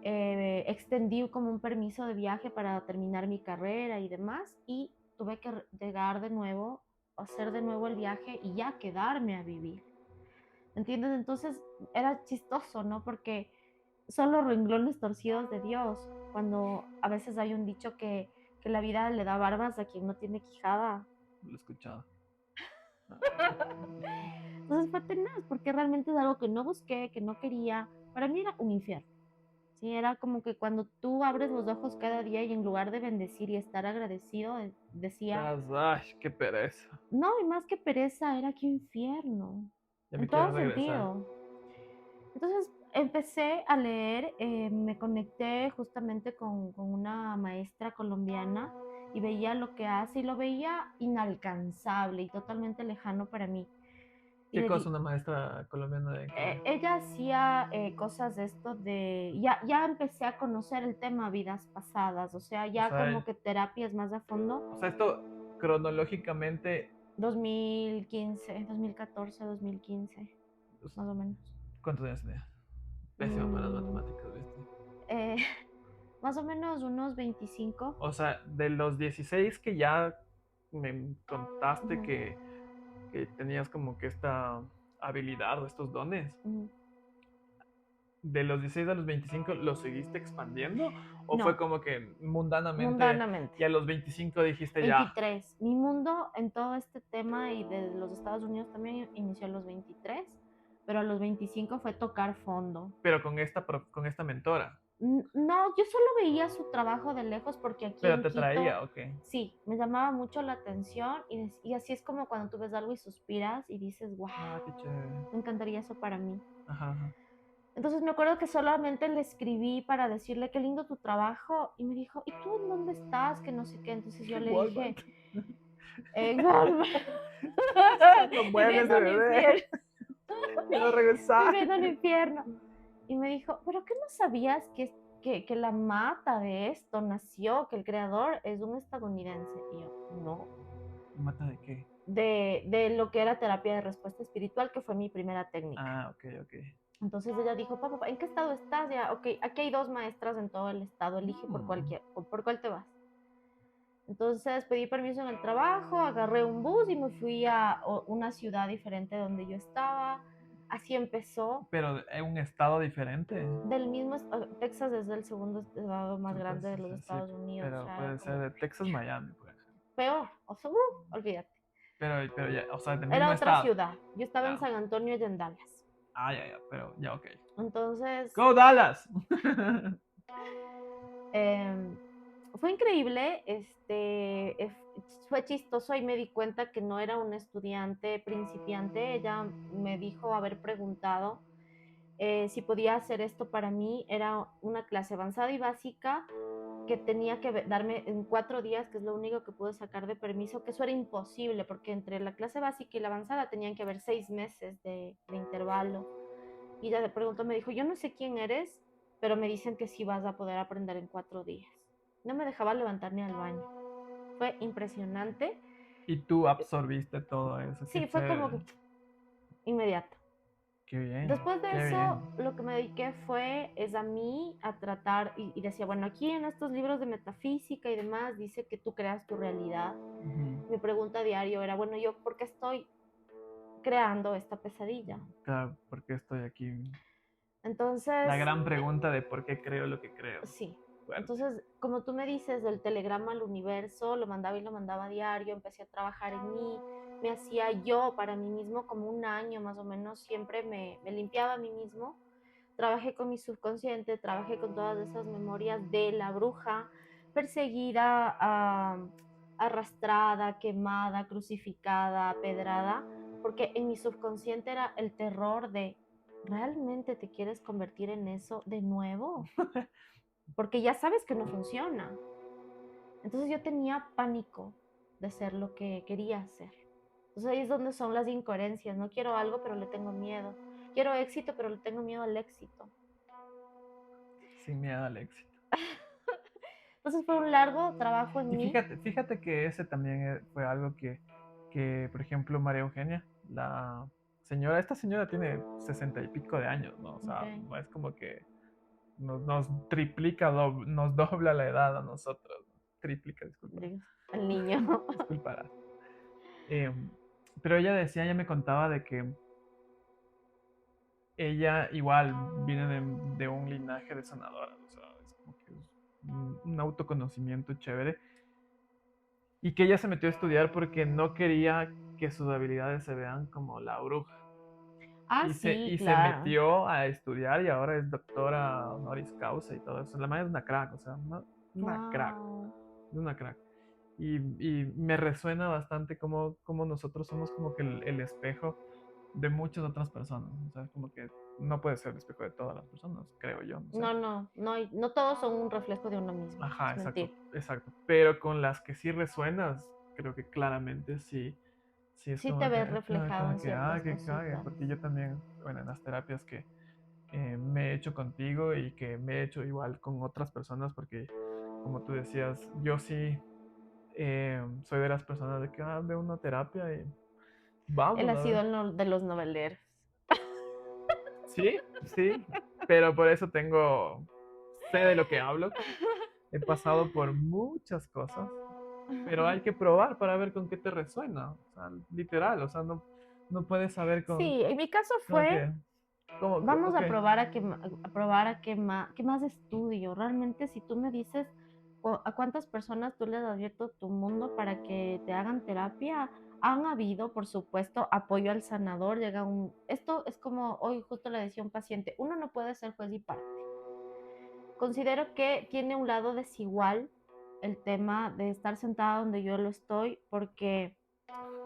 extendí como un permiso de viaje para terminar mi carrera y demás, y tuve que llegar de nuevo, hacer de nuevo el viaje y ya quedarme a vivir. ¿Entiendes? Entonces era chistoso, ¿no? Porque son los renglones torcidos de Dios, cuando a veces hay un dicho que la vida le da barbas a quien no tiene quijada. Lo he escuchado. Entonces fue tenaz, porque realmente es algo que no busqué, que no quería. Para mí era un infierno. Sí, era como que cuando tú abres los ojos cada día y en lugar de bendecir y estar agradecido, decía, Ay, qué pereza. no, y más que pereza, era que infierno, Ya en me quiero todo regresar. sentido. Entonces empecé a leer, me conecté justamente con una maestra colombiana y veía lo que hace y lo veía inalcanzable y totalmente lejano para mí. Y ¿Qué le cosa di, una maestra colombiana de qué? ella hacía cosas de esto de, ya empecé a conocer el tema vidas pasadas, o sea, O ya sea, como que terapias más a o fondo, sea, esto cronológicamente, 2015, 2014, 2015, pues, más o menos. ¿cuántos años tenía? Pésimo para las Mm, matemáticas, ¿viste? eh, más o menos unos 25. O sea, de los 16 que ya me contaste Ujú, que tenías como que esta habilidad o estos dones, ujú. de los 16 a los 25, ¿lo seguiste expandiendo? ¿O fue No, como que mundanamente mundanamente. y a los 25 dijiste ya? 23. Mi mundo en todo este tema y de los Estados Unidos también inició a los 23, pero a los 25 fue tocar fondo. Pero con esta mentora. No, yo solo veía su trabajo de lejos porque aquí Pero en te Quito, traía, ok. sí, me llamaba mucho la atención y así es como cuando tú ves algo y suspiras y dices, wow, Ah, qué chévere. me encantaría eso para mí. Ajá, ajá. Entonces me acuerdo que solamente le escribí para decirle qué lindo tu trabajo y me dijo, ¿y tú en dónde estás? Que no sé qué. Entonces yo le dije, Walmart. en Walmart, Sacando muebles viviendo de un infierno, bebé. Quiero regresar. viviendo un infierno. Y me dijo, ¿pero qué no sabías que la mata de esto nació, que el creador es un estadounidense? Y yo, no. ¿Mata de qué? De lo que era terapia de respuesta espiritual, que fue mi primera técnica. Ah, ok, ok. Entonces ella dijo, papá, ¿en qué estado estás? Ya, ok, aquí hay 2 maestras en todo el estado, elige Mm, por cuál te vas. Entonces pedí permiso en el trabajo, agarré un bus y me fui a una ciudad diferente donde yo estaba. Así empezó. pero en un estado diferente. Del mismo, Texas es el segundo estado más Chuta, grande de sí, los sí, sí, Estados Unidos, o pero sea, era puede ser como de Texas, Miami, por ejemplo. peor, o sea, olvídate. Pero ya, o sea, del Era mismo otra estado. ciudad, yo estaba en Ya. San Antonio y en Dallas. Ah, ya, ya, pero ya, ok. Entonces, ¡Go Dallas! eh, fue increíble, fue chistoso y me di cuenta que no era un estudiante principiante. Ella me dijo haber preguntado si podía hacer esto para mí. Era una clase avanzada y básica que tenía que darme en 4 días, que es lo único que pude sacar de permiso, que eso era imposible, porque entre la clase básica y la avanzada tenían que haber 6 meses de intervalo. Y ella de pronto me dijo, yo no sé quién eres, pero me dicen que sí vas a poder aprender en 4 días. No me dejaba levantar ni al baño. Fue impresionante. Y tú absorbiste todo eso, qué Sí, fue como que chévere. inmediato. Qué bien, Después de qué eso, bien. lo que me dediqué es a mí, a tratar, y decía, bueno, aquí en estos libros de metafísica y demás, dice que tú creas tu realidad. Ujú. Mi pregunta diario era, bueno, ¿yo por qué estoy creando esta pesadilla? Claro, ¿por qué estoy aquí? Entonces, La gran pregunta de por qué creo lo que creo. sí. Fuerte. Entonces, como tú me dices, del telegrama al universo, lo mandaba y lo mandaba a diario, empecé a trabajar en mí, me hacía yo para mí mismo como un año más o menos, siempre me limpiaba a mí mismo. Trabajé con mi subconsciente, trabajé con todas esas memorias de la bruja perseguida, arrastrada, quemada, crucificada, pedrada, porque en mi subconsciente era el terror de, ¿realmente te quieres convertir en eso de nuevo? Porque ya sabes que no funciona. Entonces yo tenía pánico de ser lo que quería hacer. Entonces ahí es donde son las incoherencias. No quiero algo, pero le tengo miedo. Quiero éxito, pero le tengo miedo al éxito. Sin miedo al éxito. Entonces fue un largo trabajo en Y mí. fíjate que ese también fue algo que, por ejemplo, María Eugenia, la señora, esta señora tiene 60 y pico de años, ¿no? O sea, Ok, no es como que nos triplica, nos dobla la edad a nosotros. Triplica, disculpa. Dios, el niño. Disculparás. Em, pero ella decía, ella me contaba de que ella igual viene de un linaje de sanadoras, o sea, es como que es un autoconocimiento chévere, y que ella se metió a estudiar porque no quería que sus habilidades se vean como la bruja. Ah, Y se, sí, y se claro. metió a estudiar y ahora es doctora honoris causa y todo eso. La madre es una crack, o sea, una crack, Wow. es una crack. Y me resuena bastante como nosotros somos como que el espejo de muchas otras personas. O sea, como que no puede ser el espejo de todas las personas, creo yo, no sé. No, no, no, no todos son un reflejo de uno mismo. Ajá, Es exacto, mentir. exacto. Pero con las que sí resuenas, creo que claramente sí, sí es Sí te ves como reflejado en que, ciertas que cague, cositas. porque yo también, bueno, en las terapias que me he hecho contigo y que me he hecho igual con otras personas, porque como tú decías, yo sí soy de las personas de que, de una terapia y Él vamos ha a sido ver. de los noveleros. Sí, sí, pero por eso sé de lo que hablo, he pasado por muchas cosas, pero hay que probar para ver con qué te resuena, o sea, literal, o sea, no puedes saber Sí, en mi caso con fue, qué, como, vamos a ok, probar a probar qué más estudio. Realmente, si tú me dices a cuántas personas tú les has abierto tu mundo para que te hagan terapia, han habido, por supuesto, apoyo al sanador. Esto es como hoy justo le decía a un paciente, uno no puede ser juez y parte. Considero que tiene un lado desigual el tema de estar sentada donde yo lo estoy, porque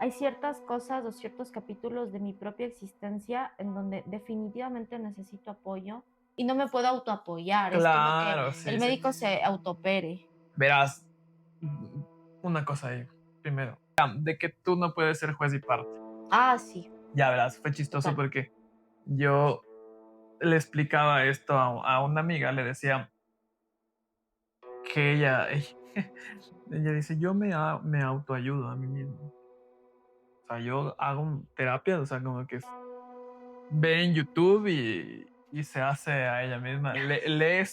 hay ciertas cosas o ciertos capítulos de mi propia existencia en donde definitivamente necesito apoyo y no me puedo autoapoyar. Es como que claro, el sí, sí. médico se autoopere. Verás, una cosa ahí, primero, de que tú no puedes ser juez y parte. Ah, sí, Ya verás, fue chistoso total. porque yo le explicaba esto a una amiga, le decía que ella dice, yo me autoayudo a mí mismo. O sea, yo hago terapia, o sea, como que ve en YouTube y se hace a ella misma. Lee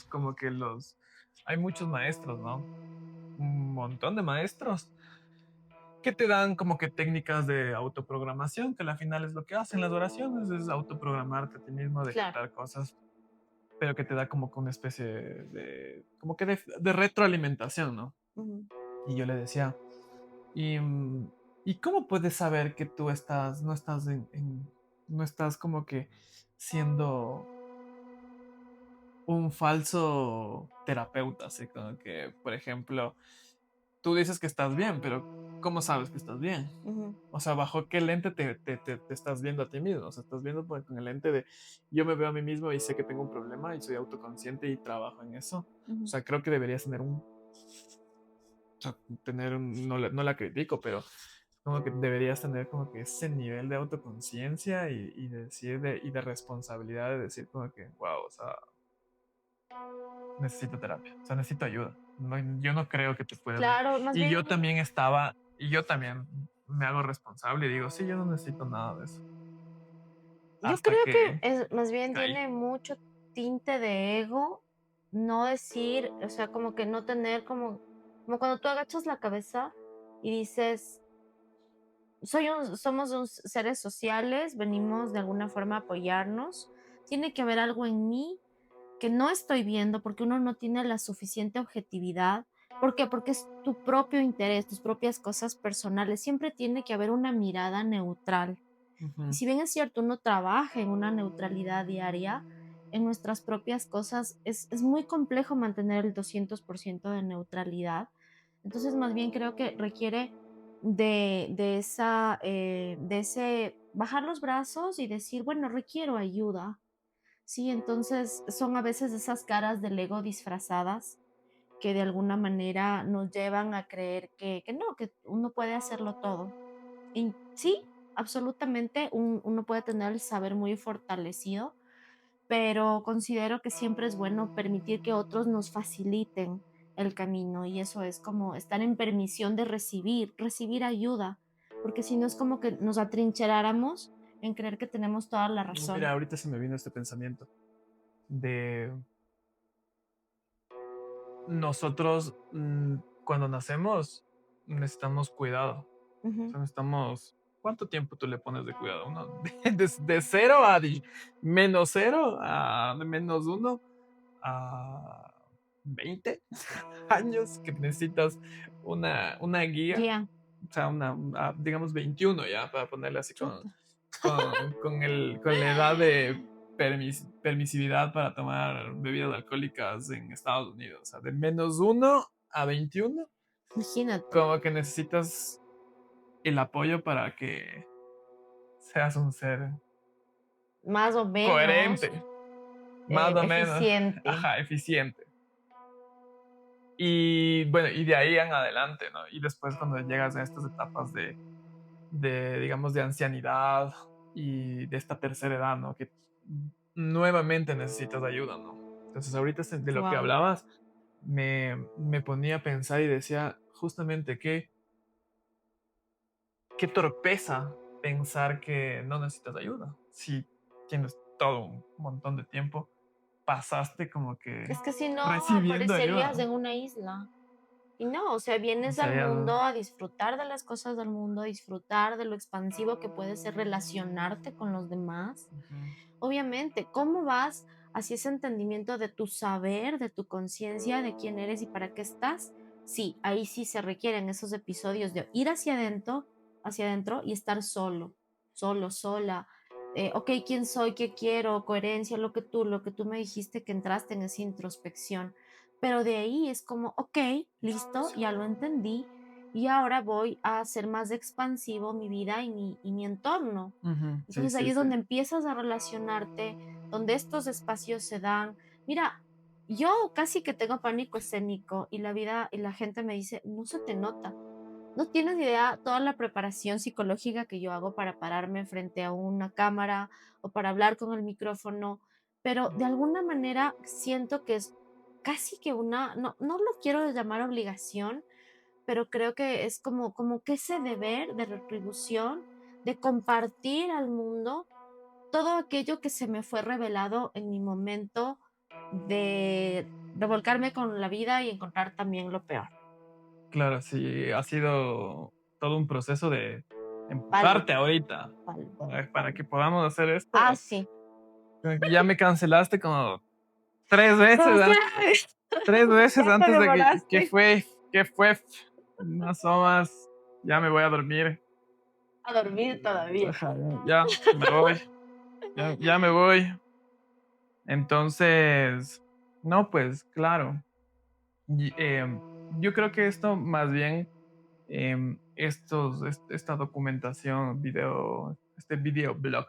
como que hay muchos maestros, ¿no? Un montón de maestros que te dan como que técnicas de autoprogramación, que al final es lo que hacen las oraciones, es autoprogramarte a ti mismo, Claro. decretar cosas, pero que te da como que una especie como que de retroalimentación, ¿no? Ujú. Y yo le decía, ¿y, ¿y cómo puedes saber que tú no estás no estás como que siendo un falso terapeuta? Así como que, por ejemplo, tú dices que estás bien, pero ¿cómo sabes que estás bien? Ujú, O sea, ¿bajo qué lente te estás viendo a ti mismo? O sea, estás viendo con el lente de yo me veo a mí mismo y sé que tengo un problema y soy autoconsciente y trabajo en eso. O ujú. sea, creo que deberías sea, no la critico, pero como que deberías tener como que ese nivel de autoconciencia y de decir y de responsabilidad de decir como que, wow, o sea, necesito terapia, o sea, necesito ayuda. Yo no creo que te puedas. Claro, más Y yo bien, también y yo también me hago responsable y digo, sí, yo no necesito nada de eso. yo Hasta creo que que más bien caí. tiene mucho tinte de ego no decir, o sea, como que no tener como cuando tú agachas la cabeza y dices, somos seres sociales, venimos de alguna forma a apoyarnos. Tiene que haber algo en mí que no estoy viendo porque uno no tiene la suficiente objetividad. ¿Por qué? Porque es tu propio interés, tus propias cosas personales. Siempre tiene que haber una mirada neutral. Y Ujú. si bien es cierto, uno trabaja en una neutralidad diaria, en nuestras propias cosas, es muy complejo mantener el 200% de neutralidad. Entonces, más bien creo que requiere de ese bajar los brazos y decir, bueno, requiero ayuda. Sí, entonces son a veces esas caras del ego disfrazadas que de alguna manera nos llevan a creer que no, que uno puede hacerlo todo. Sí, absolutamente, uno puede tener el saber muy fortalecido, pero considero que siempre es bueno permitir que otros nos faciliten el camino y eso es como estar en permisión de recibir ayuda, porque si no es como que nos atrincheráramos en creer que tenemos toda la Mira, razón. ahorita se me vino este pensamiento de nosotros, cuando nacemos necesitamos cuidado. O Ujú. sea, necesitamos, ¿cuánto tiempo tú le pones de cuidado? Uno de cero a menos cero a menos uno a 20 años que necesitas una guía, Guía, o sea, digamos 21 ya, para ponerle así chuta. con la edad de permisividad para tomar bebidas alcohólicas en Estados Unidos. O sea, de -1 a 21, Imagínate, como que necesitas el apoyo para que seas un ser más o menos coherente, más o menos, eficiente. ajá, eficiente. Y bueno, y de ahí en adelante, ¿no? Y después cuando llegas a estas etapas digamos, de ancianidad y de esta tercera edad, ¿no? Que nuevamente necesitas ayuda, ¿no? Entonces, ahorita de lo que Wow. hablabas, me ponía a pensar y decía justamente qué torpeza pensar que no necesitas ayuda. Si tienes todo un montón de tiempo, pasaste como que Es que si no, recibiendo aparecerías ayuda. en una isla. Y no, o sea, O vienes sea, al ya mundo no. a disfrutar de las cosas del mundo, a disfrutar de lo expansivo que puede ser relacionarte con los demás. Ujú. Obviamente, ¿cómo vas hacia ese entendimiento de tu saber, de tu conciencia, de quién eres y para qué estás? Sí, ahí sí se requieren esos episodios de ir hacia adentro y estar solo, solo, sola. Ok, ¿quién soy? ¿Qué quiero? Coherencia, lo que tú me dijiste que entraste en esa introspección. Pero de ahí es como, ok, listo, ya lo entendí y ahora voy a hacer más expansivo mi vida y mi entorno. Ujú. Sí, Entonces ahí sí, es sí. donde empiezas a relacionarte, donde estos espacios se dan. Mira, yo casi que tengo pánico escénico y la vida y la gente me dice, no se te nota. No tienes idea toda la preparación psicológica que yo hago para pararme frente a una cámara o para hablar con el micrófono, pero de alguna manera siento que es casi que una, no, no lo quiero llamar obligación, pero creo que es como que ese deber de retribución, de compartir al mundo todo aquello que se me fue revelado en mi momento de revolcarme con la vida y encontrar también lo peor. Claro, sí, ha sido todo un proceso de Palo, empujarte ahorita palo, para que palo. podamos hacer Ah, esto. sí. Ya me cancelaste como tres ¿Cómo veces, sabes? tres veces Ya te antes de demoraste que fue, no son más, ya me voy a dormir. a dormir todavía. Ajá, ya me voy, ya me voy. Entonces, no, pues claro. Y, yo creo que esto más bien, esta documentación, este videoblog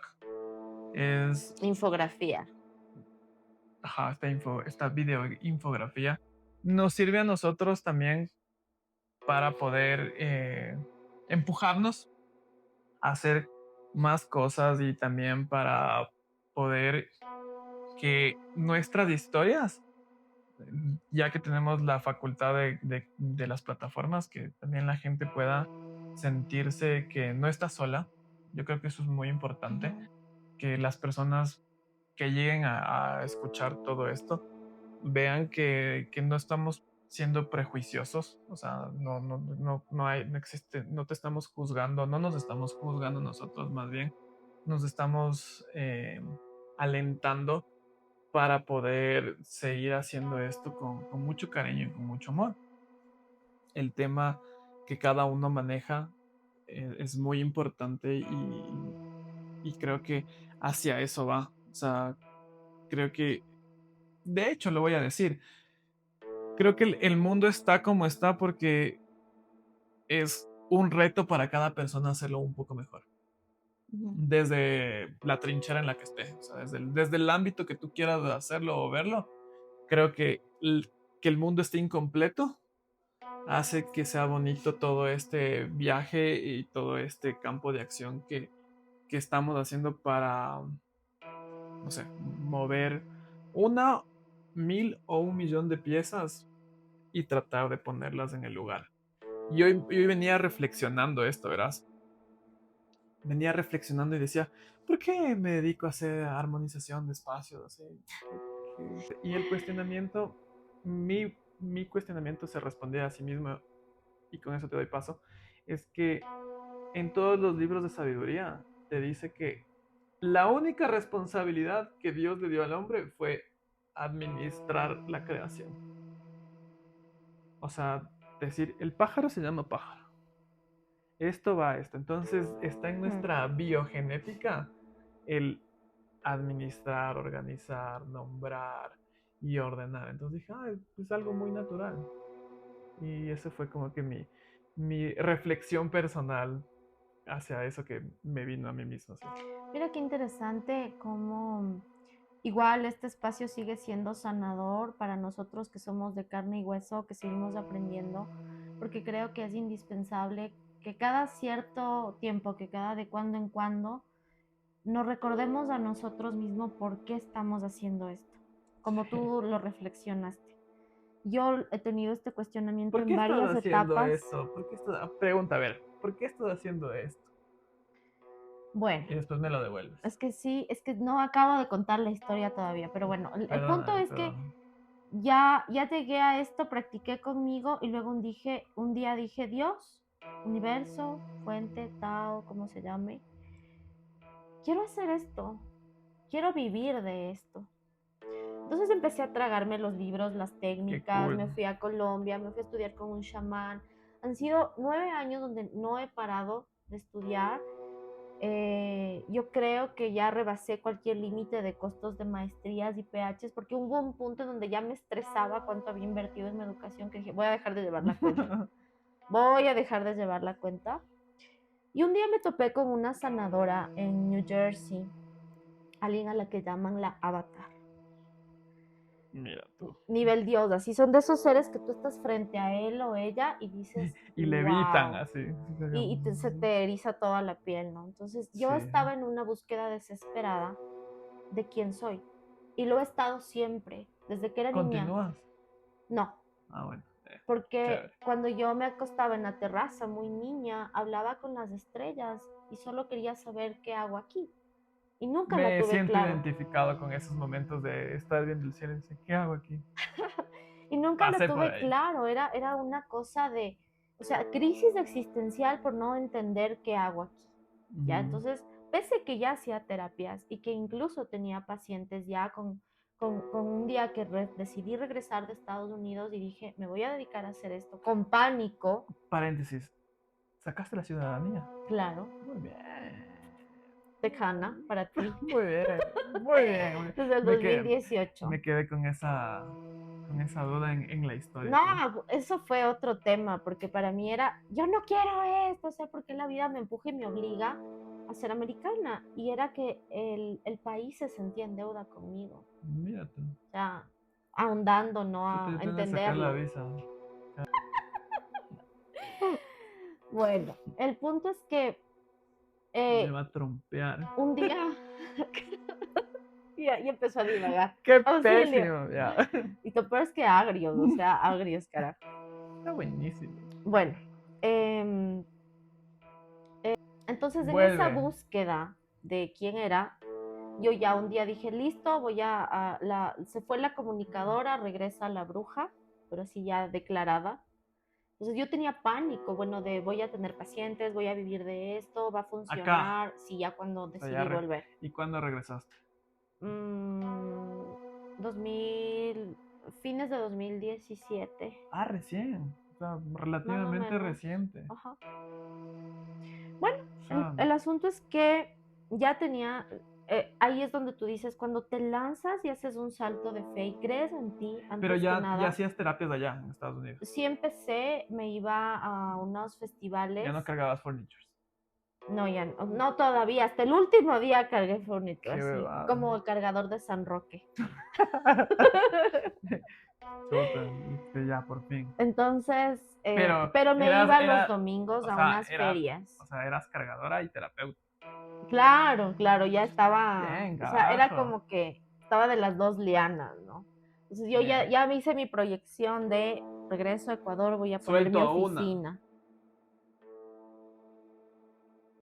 es, Infografía. ajá, esta video infografía nos sirve a nosotros también para poder empujarnos a hacer más cosas y también para poder que nuestras historias, ya que tenemos la facultad de las plataformas, que también la gente pueda sentirse que no está sola. Yo creo que eso es muy importante, Ujú. que las personas que lleguen a escuchar todo esto vean que no estamos siendo prejuiciosos, o sea, no existe, no te estamos juzgando, no nos estamos juzgando nosotros, más bien nos estamos alentando para poder seguir haciendo esto con mucho cariño y con mucho amor. El tema que cada uno maneja es muy importante y creo que hacia eso va. O sea, creo que, de hecho, lo voy a decir, creo que el mundo está como está porque es un reto para cada persona hacerlo un poco mejor. Ujú. Desde la trinchera en la que esté, o sea, desde el ámbito que tú quieras hacerlo o verlo, creo que el mundo esté incompleto hace que sea bonito todo este viaje y todo este campo de acción que estamos haciendo para, no sé, mover una, 1000 o 1 millón de piezas y tratar de ponerlas en el lugar. Y hoy venía reflexionando esto, verás. Venía reflexionando y decía, ¿por qué me dedico a hacer armonización de espacios? Así? Y el cuestionamiento, mi cuestionamiento se respondía a sí mismo, y con eso te doy paso, es que en todos los libros de sabiduría te dice que la única responsabilidad que Dios le dio al hombre fue administrar la creación. O sea, decir, el pájaro se llama pájaro. Esto va a esto. Entonces está en Mm. nuestra biogenética el administrar, organizar, nombrar y ordenar. Entonces dije, ah, es algo muy natural. Y eso fue como que mi reflexión personal hacia eso que me vino a mí mismo. ¿Sí? Mira qué interesante cómo igual este espacio sigue siendo sanador para nosotros que somos de carne y hueso, que seguimos aprendiendo, porque creo que es indispensable que cada cierto tiempo, que cada de cuando en cuando, nos recordemos a nosotros mismos por qué estamos haciendo esto, como Sí. tú lo reflexionaste. Yo he tenido este cuestionamiento ¿Por en qué estás varias haciendo etapas. esto? Pregunta, a ver, ¿por qué estás haciendo esto? Bueno, Y después me lo devuelves. es que sí, es que no acabo de contar la historia todavía, pero bueno, el punto Perdóname, es que perdón. ya llegué a esto, practiqué conmigo y luego un día dije, Dios, universo, fuente, Tao, como se llame, quiero hacer esto, quiero vivir de esto. Entonces empecé a tragarme los libros, las Qué técnicas, cool. me fui a Colombia, me fui a estudiar con un chamán. Han sido 9 años donde no he parado de estudiar. Yo creo que ya rebasé cualquier límite de costos de maestrías y PHs porque hubo un punto en donde ya me estresaba cuánto había invertido en mi educación que dije, voy a dejar de llevar la cuenta, voy a dejar de llevar la cuenta. Y un día me topé con una sanadora en New Jersey, alguien a la que llaman la avatar, Mira tú. nivel Dios, así son de esos seres que tú estás frente a él o ella y dices, Y levitan wow, así. se te eriza toda la piel, ¿no? Entonces yo Sí. estaba en una búsqueda desesperada de quién soy. Y lo he estado siempre, desde que era niña. ¿Continúas? No, Ah, bueno. porque Chévere. cuando yo me acostaba en la terraza muy niña, hablaba con las estrellas y solo quería saber qué hago aquí. Y nunca la Me tuve siento claro. identificado con esos momentos de estar viendo el cielo y decir, ¿qué hago aquí? Y nunca lo Pasé por tuve ahí. claro, era una cosa de, o sea, crisis existencial por no entender qué hago aquí. ¿Ya? Ujú. Entonces, pese que ya hacía terapias y que incluso tenía pacientes ya con un día que decidí regresar de Estados Unidos y dije, me voy a dedicar a hacer esto con pánico, Paréntesis. ¿Sacaste la ciudadanía? claro, Muy bien. tejana para ti, Muy bien. Muy bien. desde el Me dos mil quedé, dieciocho me quedé con esa duda en la historia. No, Tú. eso fue otro tema, porque para mí era, yo no quiero esto, o sea, porque la vida me empuja y me obliga a ser americana. Y era que el país se sentía en deuda conmigo, Mira tú. o sea, ahondando, ¿no? Chuta, yo A tengo que sacar la entenderlo. visa. Bueno, el punto es que Me eh, va a trompear. un día, y empezó a divagar, Qué auxilio. pésimo. Ya. Y lo peor es que agrios, o sea, agrios, carajo. Está buenísimo. Bueno, eh, entonces en esa Vuelve. búsqueda de quién era, yo ya un día dije, listo, se fue la comunicadora, regresa la bruja, pero así ya declarada. Entonces yo tenía pánico, bueno, de voy a tener pacientes, voy a vivir de esto, va a Acá. funcionar, sí, ya cuando O sea, decidí volver. ¿Y cuándo regresaste? 2000, fines de 2017, Ah, recién. O sea, más o relativamente menos. reciente. Ajá. Bueno, O sea, el asunto es que ya tenía, ahí es donde tú dices, cuando te lanzas y haces un salto de fe y crees en ti, pero antes que ya nada, hacías terapias allá en Estados Unidos. sí empecé, me iba a unos Ya festivales, no cargabas furnitures. no, ya no, no todavía, hasta el último día cargué furniture, Qué así, bebada. como el cargador de San Roque. Chuta, que ya por fin. Entonces, Pero pero me eras, iba los era, domingos o a sea, unas ferias. eras cargadora y terapeuta. Claro, claro, ya estaba, Bien, o sea, era carajo. como que trataba de las 2 lianas, ¿no? Entonces, yo ya Bien. ya me hice mi proyección de regreso a Ecuador, voy a poner mi Suelto a una. oficina.